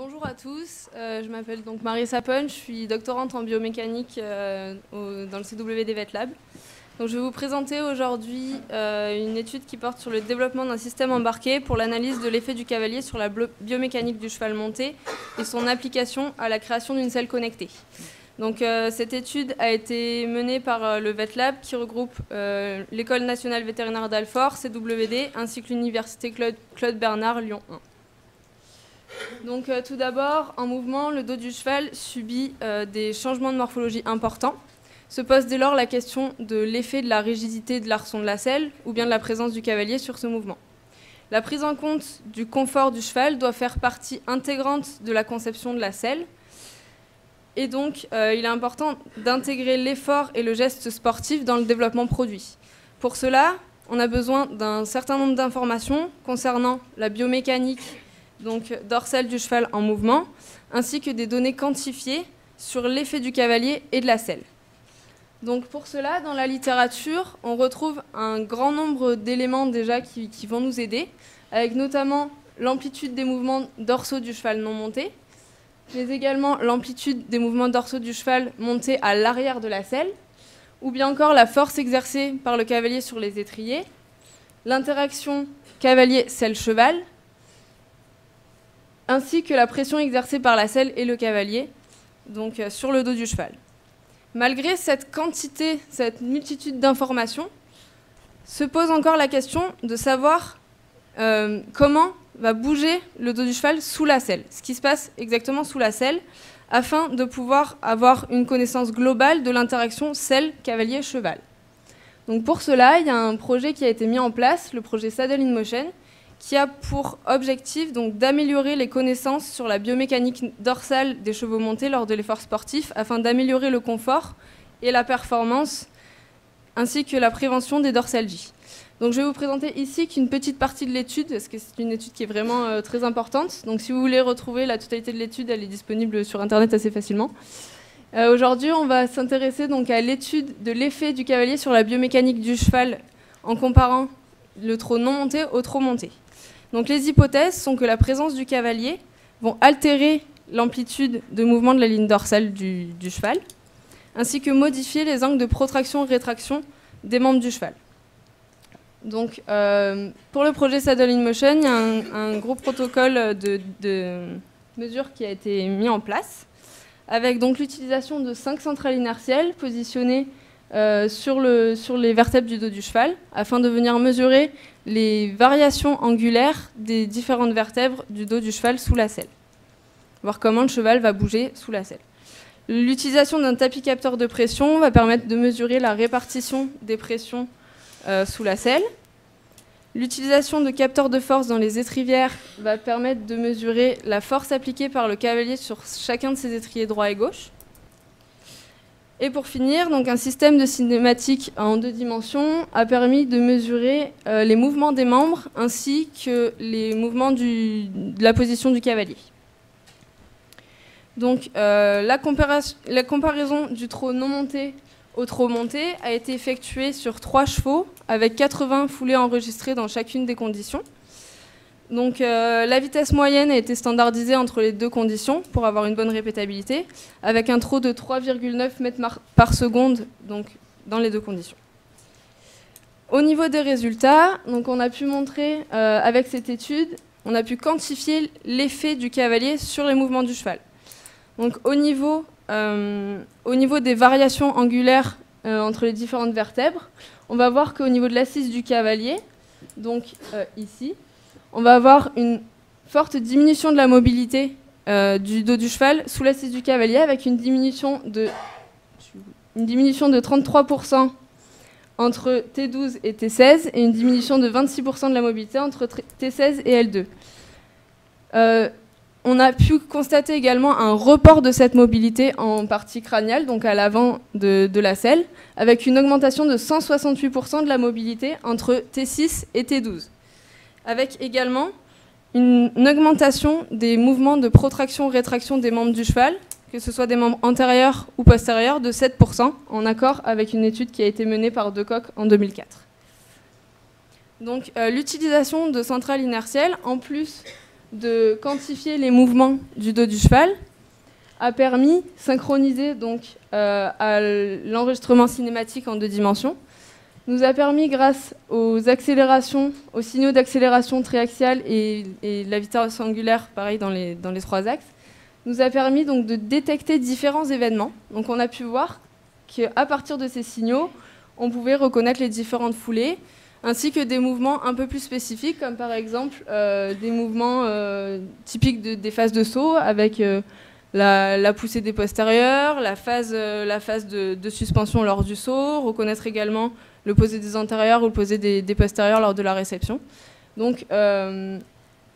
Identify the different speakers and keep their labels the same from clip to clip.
Speaker 1: Bonjour à tous, je m'appelle donc Marie Sapon, je suis doctorante en biomécanique dans le CWD VetLab. Donc, je vais vous présenter aujourd'hui une étude qui porte sur le développement d'un système embarqué pour l'analyse de l'effet du cavalier sur la biomécanique du cheval monté et son application à la création d'une selle connectée. Donc, cette étude a été menée par le VetLab qui regroupe l'École nationale vétérinaire d'Alfort, CWD, ainsi que l'Université Claude Bernard Lyon 1. Donc, tout d'abord, en mouvement, le dos du cheval subit des changements de morphologie importants. Se pose dès lors la question de l'effet de la rigidité de l'arçon de la selle ou bien de la présence du cavalier sur ce mouvement. La prise en compte du confort du cheval doit faire partie intégrante de la conception de la selle. Et donc, il est important d'intégrer l'effort et le geste sportif dans le développement produit. Pour cela, on a besoin d'un certain nombre d'informations concernant la biomécanique dorsale du cheval en mouvement, ainsi que des données quantifiées sur l'effet du cavalier et de la selle. Donc pour cela, dans la littérature, on retrouve un grand nombre d'éléments déjà qui vont nous aider, avec notamment l'amplitude des mouvements dorsaux du cheval non monté, mais également l'amplitude des mouvements dorsaux du cheval monté à l'arrière de la selle, ou bien encore la force exercée par le cavalier sur les étriers, l'interaction cavalier-selle-cheval, ainsi que la pression exercée par la selle et le cavalier, donc sur le dos du cheval. Malgré cette quantité, cette multitude d'informations, se pose encore la question de savoir comment va bouger le dos du cheval sous la selle, ce qui se passe exactement sous la selle, afin de pouvoir avoir une connaissance globale de l'interaction selle-cavalier-cheval. Donc pour cela, il y a un projet qui a été mis en place, le projet Saddle in Motion, qui a pour objectif d'améliorer les connaissances sur la biomécanique dorsale des chevaux montés lors de l'effort sportif afin d'améliorer le confort et la performance ainsi que la prévention des dorsalgies. Donc, je vais vous présenter ici qu'une petite partie de l'étude parce que c'est une étude qui est vraiment très importante. Donc si vous voulez retrouver la totalité de l'étude, elle est disponible sur internet assez facilement. Aujourd'hui, on va s'intéresser donc à l'étude de l'effet du cavalier sur la biomécanique du cheval en comparant le trot non monté au trot monté. Donc les hypothèses sont que la présence du cavalier vont altérer l'amplitude de mouvement de la ligne dorsale du cheval, ainsi que modifier les angles de protraction-rétraction des membres du cheval. Donc pour le projet Saddle in Motion, il y a un gros protocole de mesures qui a été mis en place, avec donc l'utilisation de 5 centrales inertielles positionnées sur les vertèbres du dos du cheval, afin de venir mesurer les variations angulaires des différentes vertèbres du dos du cheval sous la selle. Voir comment le cheval va bouger sous la selle. L'utilisation d'un tapis capteur de pression va permettre de mesurer la répartition des pressions sous la selle. L'utilisation de capteurs de force dans les étrivières va permettre de mesurer la force appliquée par le cavalier sur chacun de ses étriers droit et gauche. Et pour finir, donc un système de cinématique en 2 dimensions a permis de mesurer les mouvements des membres ainsi que les mouvements de la position du cavalier. Donc la comparaison du trot non monté au trot monté a été effectuée sur 3 chevaux avec 80 foulées enregistrées dans chacune des conditions. Donc la vitesse moyenne a été standardisée entre les 2 conditions pour avoir une bonne répétabilité, avec un trot de 3,9 mètres par seconde donc, dans les 2 conditions. Au niveau des résultats, donc, on a pu montrer avec cette étude, on a pu quantifier l'effet du cavalier sur les mouvements du cheval. Donc, au niveau des variations angulaires entre les différentes vertèbres, on va voir qu'au niveau de l'assise du cavalier, donc ici, on va avoir une forte diminution de la mobilité du dos du cheval sous l'assise du cavalier avec une diminution de 33% entre T12 et T16 et une diminution de 26% de la mobilité entre T16 et L2. On a pu constater également un report de cette mobilité en partie crâniale, donc à l'avant de la selle, avec une augmentation de 168% de la mobilité entre T6 et T12. Avec également une augmentation des mouvements de protraction-rétraction des membres du cheval, que ce soit des membres antérieurs ou postérieurs, de 7%, en accord avec une étude qui a été menée par De Kock en 2004. Donc l'utilisation de centrales inertielles, en plus de quantifier les mouvements du dos du cheval, a permis, synchronisé donc, à l'enregistrement cinématique en 2 dimensions, nous a permis, grâce aux accélérations, aux signaux d'accélération triaxiale et la vitesse angulaire, pareil dans les 3 axes, nous a permis donc de détecter différents événements. Donc on a pu voir qu'à partir de ces signaux, on pouvait reconnaître les différentes foulées, ainsi que des mouvements un peu plus spécifiques, comme par exemple des mouvements typiques des phases de saut, avec la poussée des postérieurs, la phase de suspension lors du saut, reconnaître également le posé des antérieurs ou le posé des postérieurs lors de la réception. Donc,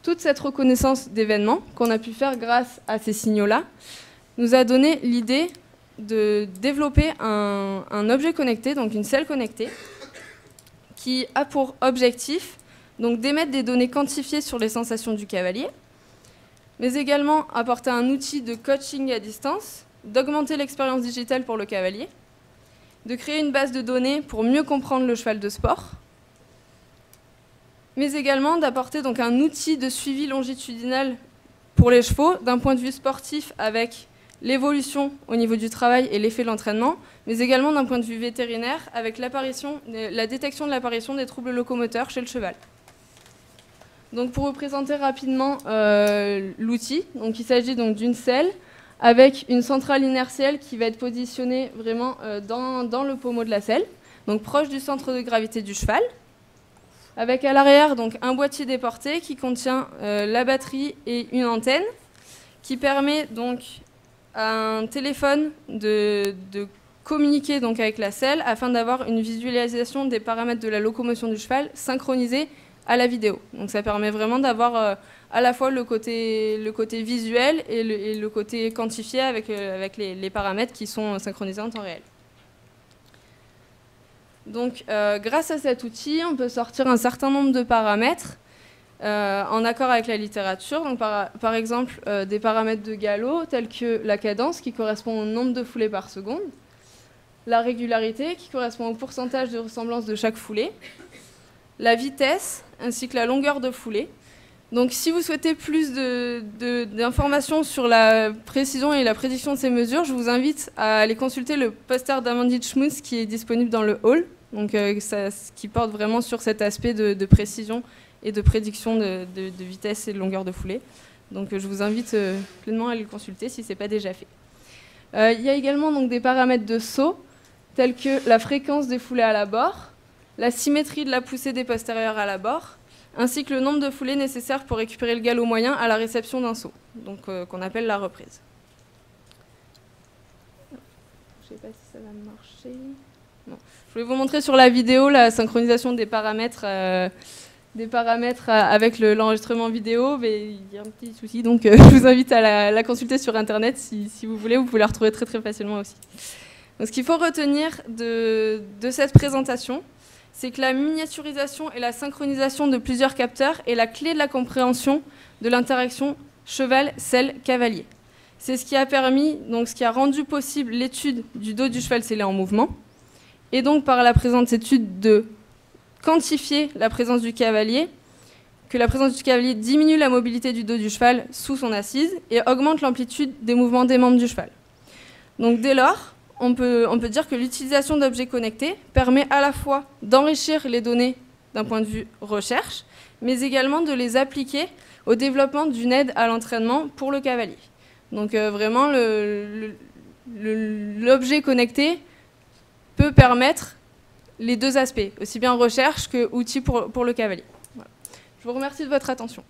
Speaker 1: toute cette reconnaissance d'événements qu'on a pu faire grâce à ces signaux-là nous a donné l'idée de développer un objet connecté, donc une selle connectée, qui a pour objectif donc d'émettre des données quantifiées sur les sensations du cavalier, mais également apporter un outil de coaching à distance, d'augmenter l'expérience digitale pour le cavalier, de créer une base de données pour mieux comprendre le cheval de sport, mais également d'apporter donc un outil de suivi longitudinal pour les chevaux, d'un point de vue sportif avec l'évolution au niveau du travail et l'effet de l'entraînement, mais également d'un point de vue vétérinaire avec la détection de l'apparition des troubles locomoteurs chez le cheval. Donc pour vous présenter rapidement l'outil, il s'agit donc d'une selle avec une centrale inertielle qui va être positionnée vraiment dans le pommeau de la selle, donc proche du centre de gravité du cheval, avec à l'arrière donc un boîtier déporté qui contient la batterie et une antenne, qui permet donc à un téléphone de communiquer donc avec la selle afin d'avoir une visualisation des paramètres de la locomotion du cheval synchronisée à la vidéo. Donc ça permet vraiment d'avoir à la fois le côté visuel et le côté quantifié avec les paramètres qui sont synchronisés en temps réel. Donc grâce à cet outil, on peut sortir un certain nombre de paramètres en accord avec la littérature. Donc par exemple, des paramètres de galop tels que la cadence qui correspond au nombre de foulées par seconde, la régularité qui correspond au pourcentage de ressemblance de chaque foulée, la vitesse ainsi que la longueur de foulée. Donc si vous souhaitez plus d'informations sur la précision et la prédiction de ces mesures, je vous invite à aller consulter le poster d'Amandine Schmutz qui est disponible dans le hall, donc, qui porte vraiment sur cet aspect de précision et de prédiction de vitesse et de longueur de foulée. Donc je vous invite pleinement à aller le consulter si ce n'est pas déjà fait. Il y a également donc, des paramètres de saut, tels que la fréquence des foulées à l'abord, la symétrie de la poussée des postérieurs à l'abord, ainsi que le nombre de foulées nécessaires pour récupérer le galop moyen à la réception d'un saut, donc qu'on appelle la reprise. Je ne sais pas si ça va marcher. Non. Je voulais vous montrer sur la vidéo la synchronisation des paramètres avec l'enregistrement vidéo, mais il y a un petit souci, donc je vous invite à la consulter sur Internet si vous voulez, vous pouvez la retrouver très très facilement aussi. Donc, ce qu'il faut retenir de cette présentation, c'est que la miniaturisation et la synchronisation de plusieurs capteurs est la clé de la compréhension de l'interaction cheval-selle-cavalier. C'est ce qui a permis, donc ce qui a rendu possible l'étude du dos du cheval scellé en mouvement, et donc par la présente étude de quantifier la présence du cavalier, que la présence du cavalier diminue la mobilité du dos du cheval sous son assise et augmente l'amplitude des mouvements des membres du cheval. Donc dès lors, on peut dire que l'utilisation d'objets connectés permet à la fois d'enrichir les données d'un point de vue recherche, mais également de les appliquer au développement d'une aide à l'entraînement pour le cavalier. Donc vraiment, l'objet connecté peut permettre les deux aspects, aussi bien recherche que outil pour le cavalier. Voilà. Je vous remercie de votre attention.